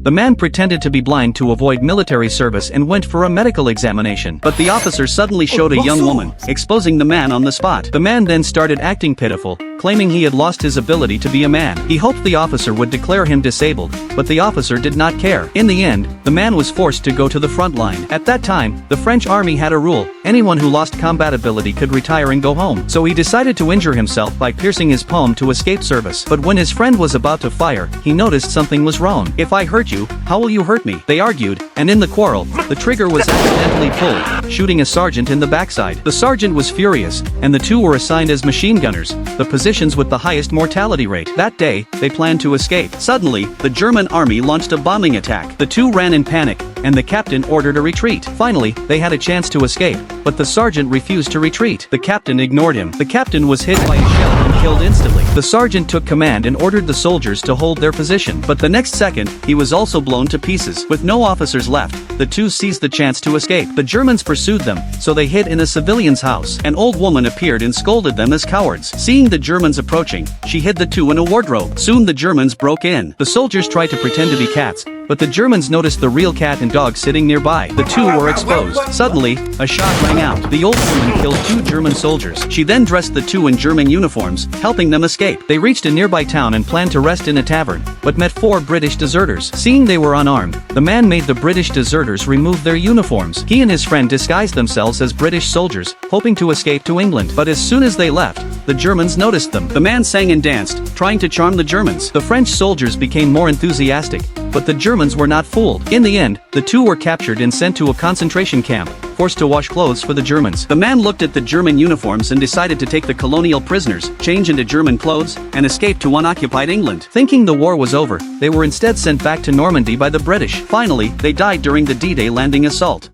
The man pretended to be blind to avoid military service and went for a medical examination. But the officer suddenly showed a young woman, exposing the man on the spot. The man then started acting pitiful, claiming he had lost his ability to be a man. He hoped the officer would declare him disabled, but the officer did not care. In the end, the man was forced to go to the front line. At that time, the French army had a rule: anyone who lost combat ability could retire and go home. So he decided to injure himself by piercing his palm to escape service. But when his friend was about to fire, he noticed something was wrong. "If I hurt you, how will you hurt me?" They argued, and in the quarrel, the trigger was accidentally pulled, shooting a sergeant in the backside. The sergeant was furious, and the two were assigned as machine gunners, the positions with the highest mortality rate. That day, they planned to escape. Suddenly, the German army launched a bombing attack. The two ran in panic, and the captain ordered a retreat. Finally, they had a chance to escape, but the sergeant refused to retreat. The captain ignored him. The captain was hit by a shell and killed instantly. The sergeant took command and ordered the soldiers to hold their position. But the next second, he was also blown to pieces. With no officers left, the two seized the chance to escape. The Germans pursued them, so they hid in a civilian's house. An old woman appeared and scolded them as cowards. Seeing the Germans approaching, she hid the two in a wardrobe. Soon the Germans broke in. The soldiers tried to pretend to be cats, but the Germans noticed the real cat and dog sitting nearby. The two were exposed. Suddenly, a shot rang out. The old woman killed two German soldiers. She then dressed the two in German uniforms, helping them escape. They reached a nearby town and planned to rest in a tavern, but met four British deserters. Seeing they were unarmed, the man made the British deserters remove their uniforms. He and his friend disguised themselves as British soldiers, hoping to escape to England. But as soon as they left, the Germans noticed them. The man sang and danced, trying to charm the Germans. The French soldiers became more enthusiastic, but the Germans were not fooled. In the end, the two were captured and sent to a concentration camp, forced to wash clothes for the Germans. The man looked at the German uniforms and decided to take the colonial prisoners, change into German clothes, and escape to unoccupied England. Thinking the war was over, they were instead sent back to Normandy by the British. Finally, they died during the D-Day landing assault.